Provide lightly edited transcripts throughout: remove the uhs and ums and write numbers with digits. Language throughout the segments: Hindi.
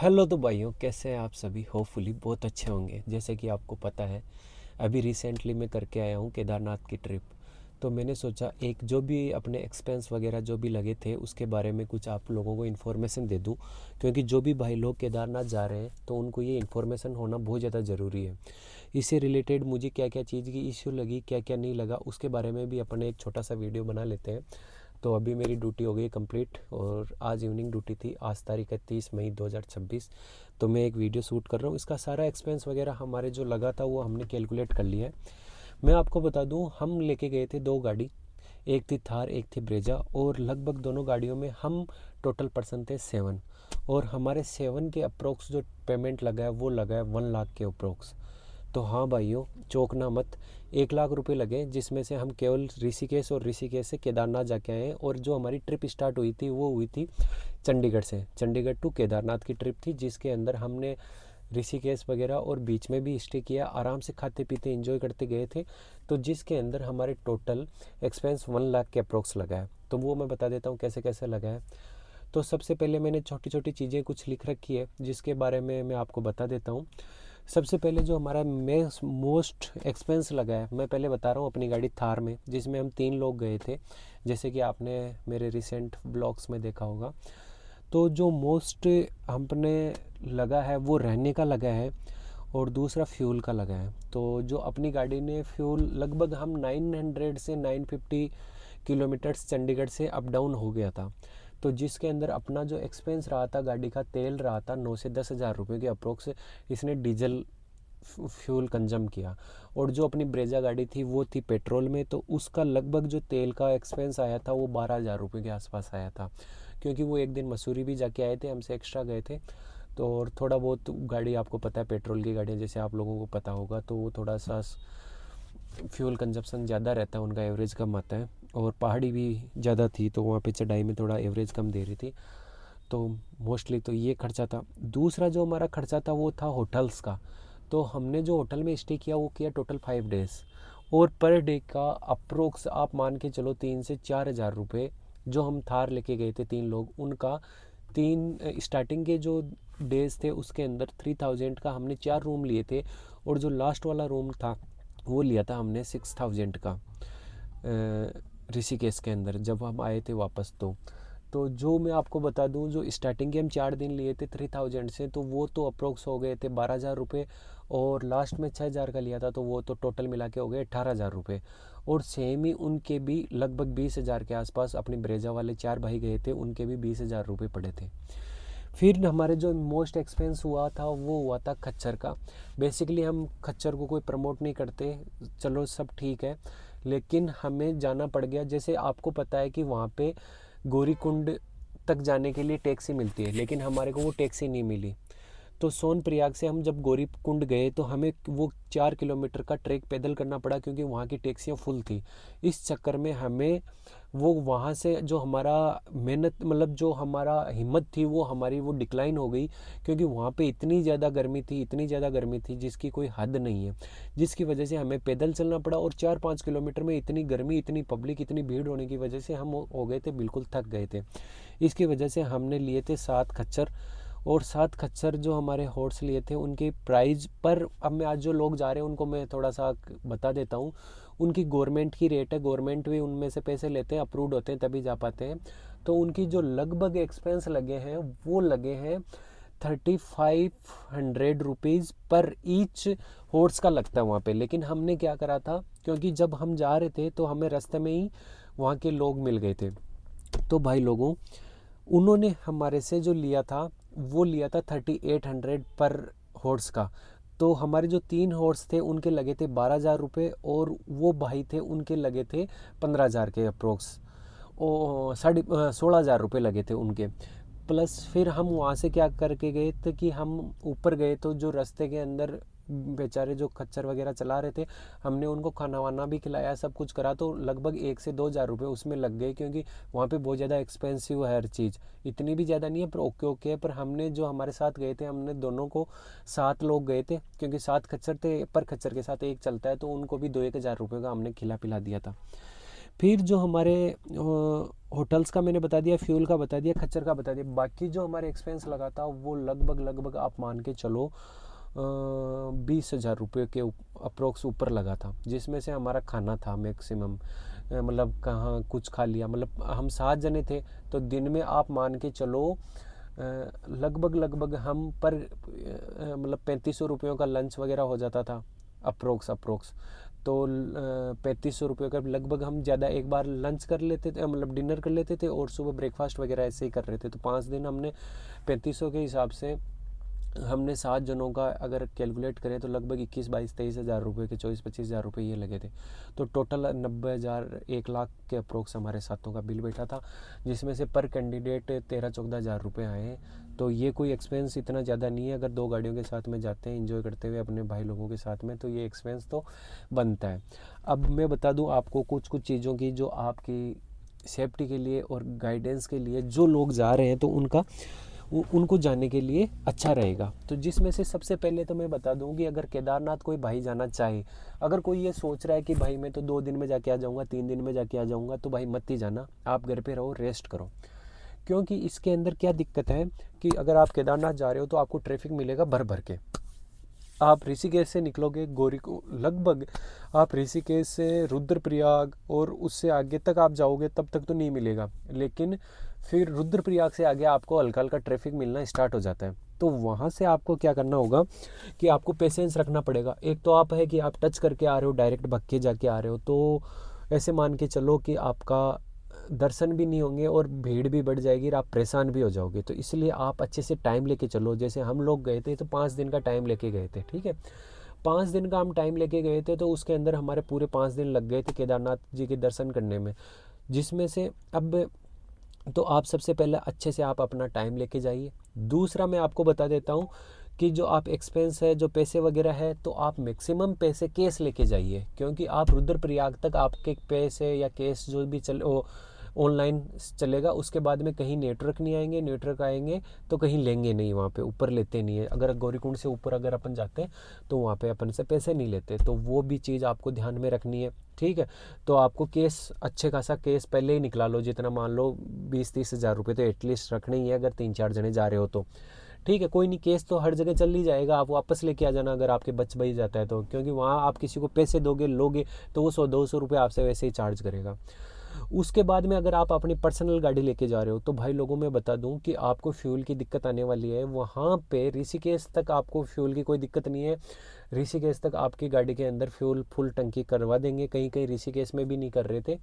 हेलो तो भाइयों, कैसे हैं आप सभी। होपफुली बहुत अच्छे होंगे। जैसे कि आपको पता है, अभी रिसेंटली मैं करके आया हूँ केदारनाथ की ट्रिप। तो मैंने सोचा एक जो भी अपने एक्सपेंस वगैरह जो भी लगे थे उसके बारे में कुछ आप लोगों को इन्फॉर्मेशन दे दूँ, क्योंकि जो भी भाई लोग केदारनाथ जा रहे हैं तो उनको ये इन्फॉर्मेशन होना बहुत ज़्यादा ज़रूरी है। इससे रिलेटेड मुझे क्या क्या चीज़ की इश्यू लगी, क्या क्या नहीं लगा, उसके बारे में भी अपन एक छोटा सा वीडियो बना लेते हैं। तो अभी मेरी ड्यूटी हो गई कंप्लीट और आज इवनिंग ड्यूटी थी। आज तारीख है 30 मई 2026। तो मैं एक वीडियो शूट कर रहा हूँ। इसका सारा एक्सपेंस वगैरह हमारे जो लगा था वो हमने कैलकुलेट कर लिया है। मैं आपको बता दूँ, हम लेके गए थे दो गाड़ी। एक थी थार, एक थी ब्रेजा, और लगभग दोनों गाड़ियों में हम टोटल पर्सन थे 7। और हमारे 7 के अप्रोक्स जो पेमेंट लगा है वो लगा है 1 लाख के अप्रोक्स। तो हाँ भाइयों, चौंकना मत। 1 लाख रुपए लगे, जिसमें से हम केवल ऋषिकेश और ऋषिकेश से केदारनाथ जाके आए। और जो हमारी ट्रिप स्टार्ट हुई थी वो हुई थी चंडीगढ़ से। चंडीगढ़ टू केदारनाथ की ट्रिप थी, जिसके अंदर हमने ऋषिकेश वगैरह और बीच में भी स्टे किया, आराम से खाते पीते एंजॉय करते गए थे। तो जिसके अंदर हमारे टोटल एक्सपेंस 1 लाख के अप्रोक्स लगा है। तो वो मैं बता देता हूँ कैसे कैसे लगा है। तो सबसे पहले मैंने छोटी छोटी चीज़ें कुछ लिख रखी है, जिसके बारे में मैं आपको बता देता हूँ। सबसे पहले जो हमारा मोस्ट एक्सपेंस लगा है, मैं पहले बता रहा हूँ अपनी गाड़ी थार में, जिसमें हम 3 लोग गए थे, जैसे कि आपने मेरे रिसेंट ब्लॉग्स में देखा होगा। तो जो मोस्ट हमने लगा है वो रहने का लगा है, और दूसरा फ्यूल का लगा है। तो जो अपनी गाड़ी ने फ्यूल लगभग हम 900 से 950 किलोमीटर्स चंडीगढ़ से अप डाउन हो गया था। तो जिसके अंदर अपना जो एक्सपेंस रहा था, गाड़ी का तेल रहा था 9 से 10 हज़ार रुपये के अप्रोक्स। इसने डीजल फ्यूल कंजम किया। और जो अपनी ब्रेजा गाड़ी थी वो थी पेट्रोल में, तो उसका लगभग जो तेल का एक्सपेंस आया था वो 12 हज़ार रुपये के आसपास आया था। क्योंकि वो एक दिन मसूरी भी जाके आए थे, हमसे एक्स्ट्रा गए थे। तो और थोड़ा बहुत गाड़ी, आपको पता है पेट्रोल की गाड़ियाँ जैसे आप लोगों को पता होगा, तो वो थोड़ा सा फ्यूल कंजप्शन ज़्यादा रहता है, उनका एवरेज कम आता है। और पहाड़ी भी ज़्यादा थी, तो वहाँ पे चढ़ाई में थोड़ा एवरेज कम दे रही थी। तो मोस्टली तो ये खर्चा था। दूसरा जो हमारा खर्चा था वो था होटल्स का। तो हमने जो होटल में स्टे किया वो किया टोटल 5 डेज़। और पर डे का अप्रोक्स आप मान के चलो 3 से 4 हज़ार रुपये। जो हम थार लेके गए थे 3 लोग, उनका तीन स्टार्टिंग के जो डेज थे उसके अंदर 3000 का हमने 4 रूम लिए थे। और जो लास्ट वाला रूम था वो लिया था हमने 6000 का ऋषिकेश के अंदर, जब हम आए थे वापस। तो जो मैं आपको बता दूं, जो स्टार्टिंग के हम 4 दिन लिए थे 3000 से, तो वो तो अप्रोक्स हो गए थे 12 हज़ार रुपये। और लास्ट में 6000 का लिया था, तो वो तो टोटल मिला के हो गए 18 हज़ार रुपये। और सेम ही उनके भी लगभग 20 हज़ार के आसपास, अपनी ब्रेजा वाले 4 भाई गए थे, उनके भी 20 हज़ार रुपये पड़े थे। फिर हमारे जो मोस्ट एक्सपेंस हुआ था वो हुआ था खच्चर का। बेसिकली हम खच्चर को कोई प्रमोट नहीं करते, चलो सब ठीक है। लेकिन हमें जाना पड़ गया। जैसे आपको पता है कि वहाँ पे गौरी कुंड तक जाने के लिए टैक्सी मिलती है, लेकिन हमारे को वो टैक्सी नहीं मिली। तो सोनप्रयाग से हम जब गौरी कुंड गए तो हमें वो 4 किलोमीटर का ट्रैक पैदल करना पड़ा, क्योंकि वहाँ की टैक्सियाँ फुल थी। इस चक्कर में हमें वो वहाँ से जो हमारा मेहनत, मतलब जो हमारा हिम्मत थी, वो हमारी वो डिक्लाइन हो गई। क्योंकि वहाँ पे इतनी ज़्यादा गर्मी थी, इतनी ज़्यादा गर्मी थी जिसकी कोई हद नहीं है। जिसकी वजह से हमें पैदल चलना पड़ा, और 4-5 किलोमीटर में इतनी गर्मी, इतनी पब्लिक, इतनी भीड़ होने की वजह से हम हो गए थे, बिल्कुल थक गए थे। इसकी वजह से हमने लिए थे 7 खच्चर। और 7 खच्चर जो हमारे हॉर्स लिए थे उनके प्राइस पर, अब मैं आज जो लोग जा रहे हैं उनको मैं थोड़ा सा बता देता हूँ। उनकी गवर्नमेंट की रेट है, गवर्नमेंट भी उनमें से पैसे लेते हैं, अप्रूव्ड होते हैं तभी जा पाते हैं। तो उनकी जो लगभग एक्सपेंस लगे हैं वो लगे हैं 3500 रुपीज़ पर ईच हॉर्स का लगता है वहाँ पे। लेकिन हमने क्या करा था, क्योंकि जब हम जा रहे थे तो हमें रास्ते में ही वहाँ के लोग मिल गए थे। तो भाई लोगों, उन्होंने हमारे से जो लिया था वो लिया था 3800 पर हॉर्स का। तो हमारे जो 3 हॉर्स थे उनके लगे थे 12 हज़ार रुपये, और वो भाई थे उनके लगे थे 15 हज़ार के अप्रोक्स। ओ 16 हज़ार रुपये लगे थे उनके। प्लस फिर हम वहाँ से क्या करके गए थे कि हम ऊपर गए, तो जो रास्ते के अंदर बेचारे जो खच्चर वगैरह चला रहे थे, हमने उनको खाना वाना भी खिलाया, सब कुछ करा। तो लगभग 1 से 2 हज़ार रुपये उसमें लग गए, क्योंकि वहाँ पे बहुत ज़्यादा एक्सपेंसिव है हर चीज़। इतनी भी ज़्यादा नहीं है, पर ओके ओके है। पर हमने जो हमारे साथ गए थे, हमने दोनों को 7 लोग गए थे, क्योंकि 7 खच्चर थे, पर खच्चर के साथ एक चलता है, तो उनको भी 2-1 हज़ार रुपये का हमने खिला पिला दिया था। फिर जो हमारे होटल्स का मैंने बता दिया, फ्यूल का बता दिया, खच्चर का बता दिया, बाकी जो हमारे एक्सपेंस लगा था वो लगभग आप मान के चलो 20,000 रुपये के अप्रोक्स ऊपर लगा था, जिसमें से हमारा खाना था मैक्सिमम, मतलब कहाँ कुछ खा लिया, मतलब हम 7 जने थे तो दिन में आप मान के चलो लगभग हम पर मतलब 3500 रुपयों का लंच वगैरह हो जाता था अप्रोक्स। तो 3500 रुपये का लगभग हम ज़्यादा एक बार लंच कर लेते थे, मतलब डिनर कर लेते थे और सुबह ब्रेकफास्ट वगैरह ऐसे ही कर रहे थे। तो 5 दिन हमने 3500 के हिसाब से हमने 7 जनों का अगर कैलकुलेट करें तो लगभग 21-22-23 हज़ार रुपये के 24-25 हज़ार रुपये ये लगे थे। तो टोटल 90,000 1 लाख के अप्रोक्स हमारे सातों का बिल बैठा था, जिसमें से पर कैंडिडेट 13-14 हज़ार रुपये आए हैं। तो ये कोई एक्सपेंस इतना ज़्यादा नहीं है, अगर 2 गाड़ियों के साथ में जाते हैं एंजॉय करते हुए अपने भाई लोगों के साथ में, तो ये एक्सपेंस तो बनता है। अब मैं बता दूँ आपको कुछ चीज़ों की जो आपकी सेफ्टी के लिए और गाइडेंस के लिए जो लोग जा रहे हैं तो उनको जाने के लिए अच्छा रहेगा। तो जिसमें से सबसे पहले तो मैं बता दूं कि अगर केदारनाथ कोई भाई जाना चाहे, अगर कोई ये सोच रहा है कि भाई मैं तो 2 दिन में जाके आ जाऊंगा, 3 दिन में जाके आ जाऊंगा, तो भाई मत ही जाना, आप घर पे रहो, रेस्ट करो। क्योंकि इसके अंदर क्या दिक्कत है कि अगर आप केदारनाथ जा रहे हो तो आपको ट्रैफिक मिलेगा भर भर के। आप ऋषिकेश से निकलोगे गौरी को, लगभग आप ऋषिकेश से रुद्रप्रयाग और उससे आगे तक आप जाओगे तब तक तो नहीं मिलेगा, लेकिन फिर रुद्रप्रयाग से आगे आपको हल्का हल्का ट्रैफिक मिलना स्टार्ट हो जाता है। तो वहाँ से आपको क्या करना होगा कि आपको पेशेंस रखना पड़ेगा। एक तो आप है कि आप टच करके आ रहे हो, डायरेक्ट भग के जाके आ रहे हो, तो ऐसे मान के चलो कि आपका दर्शन भी नहीं होंगे और भीड़ भी बढ़ जाएगी और आप परेशान भी हो जाओगे। तो इसलिए आप अच्छे से टाइम लेके चलो। जैसे हम लोग गए थे तो 5 दिन का टाइम लेके गए थे, ठीक है। 5 दिन का हम टाइम लेके गए थे, तो उसके अंदर हमारे पूरे 5 दिन लग गए थे केदारनाथ जी के दर्शन करने में। जिसमें से अब तो आप सबसे पहले अच्छे से आप अपना टाइम लेके जाइए। दूसरा मैं आपको बता देता हूँ कि जो आप एक्सपेंस है, जो पैसे वगैरह है, तो आप मैक्सिमम पैसे कैश लेके जाइए, क्योंकि आप रुद्रप्रयाग तक आपके पैसे या कैश जो भी ऑनलाइन चलेगा, उसके बाद में कहीं नेटवर्क नहीं आएंगे, नेटवर्क आएंगे तो कहीं लेंगे नहीं, वहाँ पे ऊपर लेते नहीं है। अगर गौरीकुंड से ऊपर अगर अपन जाते हैं तो वहाँ पे अपन से पैसे नहीं लेते, तो वो भी चीज़ आपको ध्यान में रखनी है, ठीक है। तो आपको केस अच्छे खासा केस पहले ही निकला लो, जितना मान लो 20-30 हज़ार रुपये तो एटलीस्ट रखने ही है अगर 3-4 जने जा रहे हो तो, ठीक है। कोई नहीं, केस तो हर जगह चल ही जाएगा, आप वापस लेके आ जाना अगर आपके बच बच जाता है तो, क्योंकि वहाँ आप किसी को पैसे दोगे लोगे तो वो 100-200 रुपये आपसे वैसे ही चार्ज करेगा। उसके बाद में अगर आप अपनी पर्सनल गाड़ी लेके जा रहे हो तो भाई लोगों में बता दूं कि आपको फ्यूल की दिक्कत आने वाली है। वहाँ पे ऋषिकेश तक आपको फ्यूल की कोई दिक्कत नहीं है, ऋषिकेश तक आपकी गाड़ी के अंदर फ्यूल फुल टंकी करवा देंगे, कहीं कहीं ऋषिकेश में भी नहीं कर रहे थे।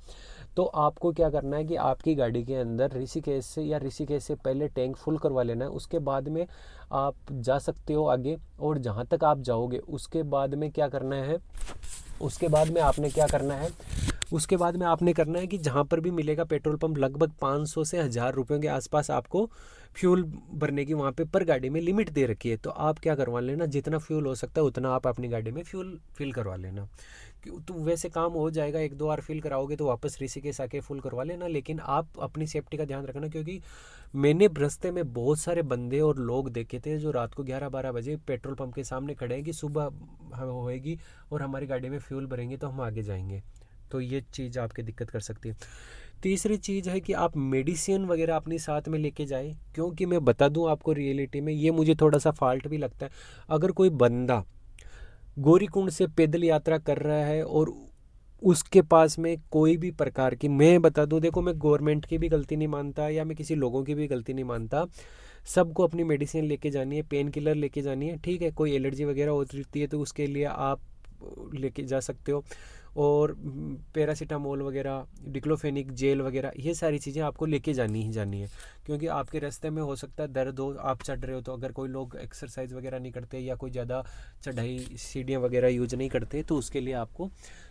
तो आपको क्या करना है कि आपकी गाड़ी के अंदर ऋषिकेश से या ऋषिकेश से पहले टैंक फुल करवा लेना है, उसके बाद में आप जा सकते हो आगे। और जहाँ तक आप जाओगे उसके बाद में क्या करना है, उसके बाद में आपने क्या करना है, उसके बाद में आपने करना है कि जहाँ पर भी मिलेगा पेट्रोल पंप, लगभग 500 से 1000 रुपयों के आसपास आपको फ्यूल भरने की वहाँ पे पर गाड़ी में लिमिट दे रखी है। तो आप क्या करवा लेना, जितना फ्यूल हो सकता है उतना आप अपनी गाड़ी में फ्यूल फिल करवा लेना। तो वैसे काम हो जाएगा, 1-2 बार फिल कराओगे तो वापस ऋषिकेश आके फुल करवा लेना, लेकिन आप अपनी सेफ्टी का ध्यान रखना। क्योंकि मैंने रास्ते में बहुत सारे बंदे और लोग देखे थे जो रात को 11-12 बजे पेट्रोल पंप के सामने खड़े हैं कि सुबह होएगी और हमारी गाड़ी में फ्यूल भरेंगे तो हम आगे जाएंगे। तो ये चीज़ आपकी दिक्कत कर सकती है। तीसरी चीज़ है कि आप मेडिसिन वगैरह अपनी साथ में लेके जाएं, क्योंकि मैं बता दूं आपको रियलिटी में ये मुझे थोड़ा सा फॉल्ट भी लगता है। अगर कोई बंदा गौरीकुंड से पैदल यात्रा कर रहा है और उसके पास में कोई भी प्रकार की, मैं बता दूं, देखो मैं गवर्नमेंट की भी गलती नहीं मानता या मैं किसी लोगों की भी गलती नहीं मानता, सबको अपनी मेडिसिन लेके जानी है, पेन किलर लेके जानी है, ठीक है। कोई एलर्जी वगैरह होती है तो उसके लिए आप लेके जा सकते हो, और पैरासीटामोल वगैरह, डिक्लोफेनिक जेल वगैरह, ये सारी चीज़ें आपको लेके जानी ही जानी है। क्योंकि आपके रास्ते में हो सकता है दर्द हो, आप चढ़ रहे हो तो, अगर कोई लोग एक्सरसाइज वगैरह नहीं करते या कोई ज़्यादा चढ़ाई सीढ़ियाँ वगैरह यूज नहीं करते तो उसके लिए आपको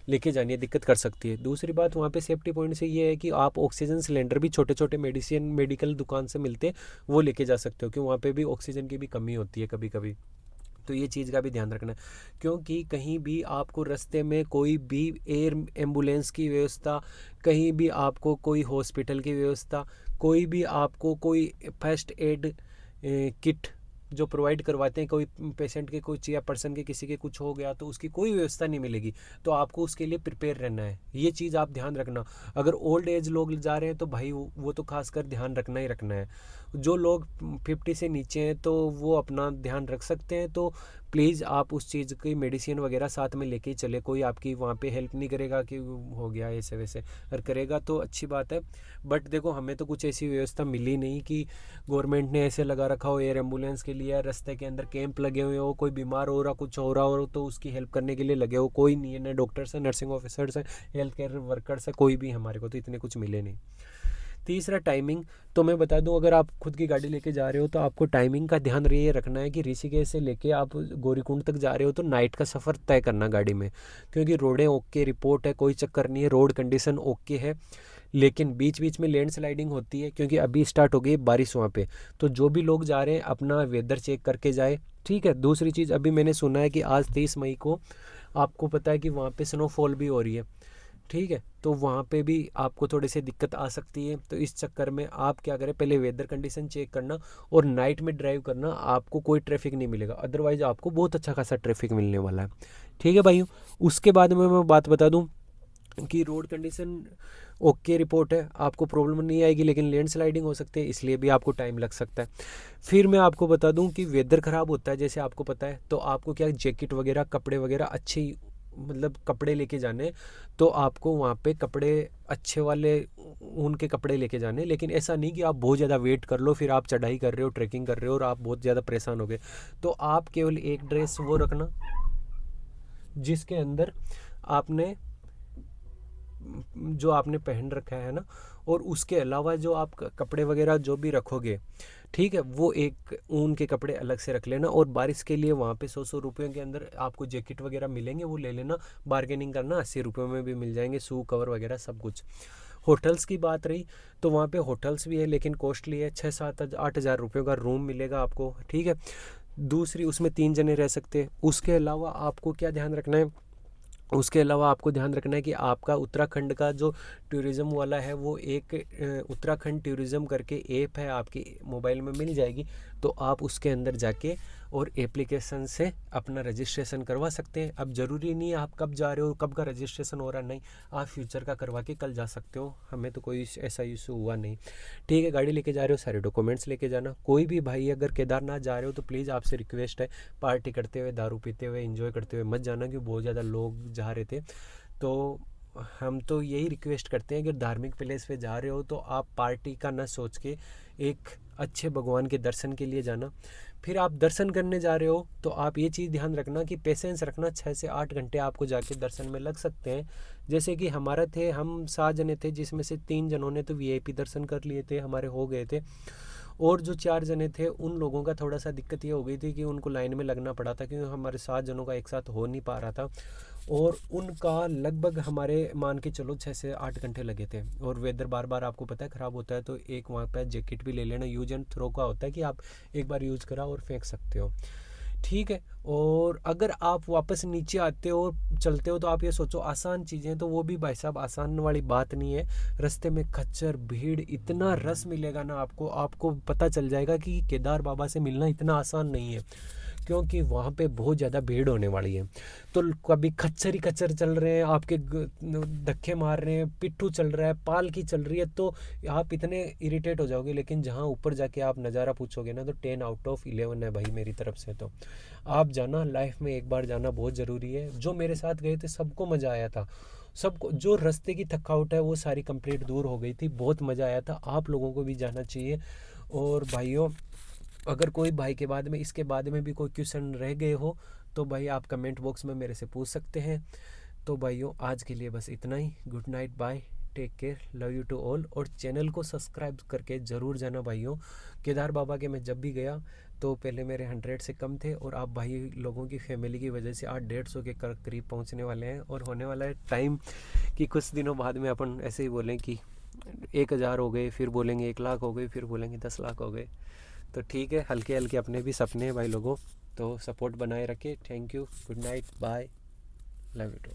लेके जानी है, दिक्कत कर सकती है। दूसरी बात वहाँ पे सेफ्टी पॉइंट से ये है कि आप ऑक्सीजन सिलेंडर भी छोटे छोटे मेडिकल दुकान से मिलते वो लेके जा सकते हो, क्योंकि वहाँ पे भी ऑक्सीजन की भी कमी होती है कभी कभी। तो ये चीज़ का भी ध्यान रखना है, क्योंकि कहीं भी आपको रास्ते में कोई भी एयर एम्बुलेंस की व्यवस्था, कहीं भी आपको कोई हॉस्पिटल की व्यवस्था, कोई भी आपको कोई फर्स्ट एड किट जो प्रोवाइड करवाते हैं, कोई पेशेंट के कुछ या पर्सन के किसी के कुछ हो गया तो उसकी कोई व्यवस्था नहीं मिलेगी। तो आपको उसके लिए प्रिपेयर रहना है, ये चीज़ आप ध्यान रखना। अगर ओल्ड एज लोग जा रहे हैं तो भाई वो तो खासकर ध्यान रखना ही रखना है। जो लोग 50 से नीचे हैं तो वो अपना ध्यान रख सकते हैं। तो प्लीज़ आप उस चीज़ की मेडिसिन वगैरह साथ में लेके ही चले। कोई आपकी वहाँ पे हेल्प नहीं करेगा कि हो गया ऐसे वैसे, अगर करेगा तो अच्छी बात है। बट देखो, हमें तो कुछ ऐसी व्यवस्था मिली नहीं कि गवर्नमेंट ने ऐसे लगा रखा हो एयर एम्बुलेंस के लिए, रास्ते के अंदर कैंप लगे हुए हो, कोई बीमार हो रहा कुछ हो रहा हो तो उसकी हेल्प करने के लिए लगे हो, कोई नहीं है। ना डॉक्टर्स है, नर्सिंग ऑफिसर्स है, हेल्थ केयर वर्कर्स है, कोई भी हमारे को तो इतने कुछ मिले नहीं। तीसरा टाइमिंग, तो मैं बता दूं, अगर आप खुद की गाड़ी लेके जा रहे हो तो आपको टाइमिंग का ध्यान ये रखना है कि ऋषिकेश से लेके आप गौरीकुंड तक जा रहे हो तो नाइट का सफ़र तय करना गाड़ी में, क्योंकि रोडें ओके रिपोर्ट है, कोई चक्कर नहीं है, रोड कंडीशन ओके है। लेकिन बीच बीच में लैंड स्लाइडिंग होती है, क्योंकि अभी स्टार्ट हो गई बारिश वहाँ पे। तो जो भी लोग जा रहे हैं अपना वेदर चेक करके जाए, ठीक है। दूसरी चीज़, अभी मैंने सुना है कि आज 23 मई को आपको पता है कि वहाँ पे स्नोफॉल भी हो रही है, ठीक है। तो वहाँ पे भी आपको थोड़ी सी दिक्कत आ सकती है। तो इस चक्कर में आप क्या करें, पहले वेदर कंडीशन चेक करना और नाइट में ड्राइव करना, आपको कोई ट्रैफिक नहीं मिलेगा, अदरवाइज आपको बहुत अच्छा खासा ट्रैफिक मिलने वाला है, ठीक है भाइयों। उसके बाद में मैं बात बता दूं कि रोड कंडीशन ओके रिपोर्ट है, आपको प्रॉब्लम नहीं आएगी, लेकिन लैंड स्लाइडिंग हो सकती है, इसलिए भी आपको टाइम लग सकता है। फिर मैं आपको बता दूं कि वेदर ख़राब होता है, जैसे आपको पता है, तो आपको क्या जैकेट वगैरह, कपड़े वगैरह अच्छे, मतलब कपड़े लेके जाने। तो आपको वहाँ पे कपड़े अच्छे वाले ऊन के कपड़े लेके जाने, लेकिन ऐसा नहीं कि आप बहुत ज़्यादा वेट कर लो, फिर आप चढ़ाई कर रहे हो, ट्रैकिंग कर रहे हो और आप बहुत ज़्यादा परेशान हो गए। तो आप केवल एक ड्रेस वो रखना जिसके अंदर आपने जो आपने पहन रखा है ना, और उसके अलावा जो आप कपड़े वगैरह जो भी रखोगे, ठीक है, वो एक ऊन के कपड़े अलग से रख लेना। और बारिश के लिए वहाँ पे 100 रुपयों के अंदर आपको जैकेट वगैरह मिलेंगे, वो ले लेना। बार्गेनिंग करना, 80 रुपयों में भी मिल जाएंगे, शू कवर वगैरह सब कुछ। होटल्स की बात रही तो वहाँ पे होटल्स भी है, लेकिन कॉस्टली है, 6-7-8 हज़ार रुपयों का रूम मिलेगा आपको, ठीक है। दूसरी, उसमें 3 जने रह सकते हैं। उसके अलावा आपको क्या ध्यान रखना है, उसके अलावा आपको ध्यान रखना है कि आपका उत्तराखंड का जो टूरिज़्म वाला है, वो एक उत्तराखंड टूरिज़्म करके ऐप है, आपकी मोबाइल में मिल जाएगी। तो आप उसके अंदर जाके और एप्लीकेशन से अपना रजिस्ट्रेशन करवा सकते हैं। अब ज़रूरी नहीं है आप कब जा रहे हो, कब का रजिस्ट्रेशन हो रहा है, नहीं, आप फ्यूचर का करवा के कल जा सकते हो। हमें तो कोई ऐसा इशू हुआ नहीं, ठीक है। गाड़ी लेके जा रहे हो, सारे डॉक्यूमेंट्स लेके जाना। कोई भी भाई अगर केदारनाथ जा रहे हो तो प्लीज़ आपसे रिक्वेस्ट है, पार्टी करते हुए, दारू पीते हुए, एंजॉय करते हुए मत जाना, क्योंकि बहुत ज़्यादा लोग जा रहे थे। तो हम तो यही रिक्वेस्ट करते हैं कि धार्मिक प्लेस पे जा रहे हो तो आप पार्टी का ना सोच के एक अच्छे भगवान के दर्शन के लिए जाना। फिर आप दर्शन करने जा रहे हो तो आप ये चीज़ ध्यान रखना कि पेशेंस रखना, 6 से 8 घंटे आपको जाके दर्शन में लग सकते हैं। जैसे कि हमारा थे, हम 7 जने थे, जिसमें से 3 जनों ने तो वीआईपी दर्शन कर लिए थे, हमारे हो गए थे। और जो 4 जने थे उन लोगों का थोड़ा सा दिक्कत ये हो गई थी कि उनको लाइन में लगना पड़ा था, क्योंकि हमारे 7 जनों का एक साथ हो नहीं पा रहा था। और उनका लगभग हमारे मान के चलो 6 से 8 घंटे लगे थे। और वेदर बार बार आपको पता है ख़राब होता है, तो एक वहाँ पे जैकेट भी ले लेना, यूज एंड थ्रो का होता है कि आप एक बार यूज़ करा और फेंक सकते हो, ठीक है। और अगर आप वापस नीचे आते हो, चलते हो, तो आप ये सोचो आसान चीज़ें, तो वो भी भाई साहब आसान वाली बात नहीं है। रास्ते में खच्चर भीड़, इतना रस मिलेगा ना आपको, आपको पता चल जाएगा कि केदार बाबा से मिलना इतना आसान नहीं है, क्योंकि वहाँ पे बहुत ज़्यादा भीड़ होने वाली है। तो कभी खच्चर ही खच्चर चल रहे हैं, आपके धक्के मार रहे हैं, पिट्ठू चल रहा है, पालकी चल रही है, तो आप इतने इरिटेट हो जाओगे। लेकिन जहाँ ऊपर जाके आप नज़ारा पूछोगे ना, तो 10 आउट ऑफ 11 है भाई मेरी तरफ से। तो आप जाना, लाइफ में एक बार जाना बहुत ज़रूरी है। जो मेरे साथ गए थे सबको मज़ा आया था, सबको जो रास्ते की थकावट है वो सारी कंप्लीट दूर हो गई थी, बहुत मज़ा आया था। आप लोगों को भी जाना चाहिए। और भाइयों, अगर कोई भाई के बाद में, इसके बाद में भी कोई क्वेश्चन रह गए हो तो भाई आप कमेंट बॉक्स में मेरे से पूछ सकते हैं। तो भाइयों, आज के लिए बस इतना ही। Good night, bye, take care, love you too all. और चैनल को सब्सक्राइब करके ज़रूर जाना भाइयों। केदार बाबा के मैं जब भी गया तो पहले मेरे 100 से कम थे, और आप भाई लोगों की फैमिली की वजह से आज 150 के करीब पहुंचने वाले हैं। और होने वाला है टाइम कि कुछ दिनों बाद में अपन ऐसे ही बोलें कि 1000 हो गए, फिर बोलेंगे 1 लाख हो गए, फिर बोलेंगे 10 लाख हो गए। तो ठीक है, हल्के हल्के अपने भी सपने हैं भाई लोगों, तो सपोर्ट बनाए रखें। Thank you, good night, bye, love you to.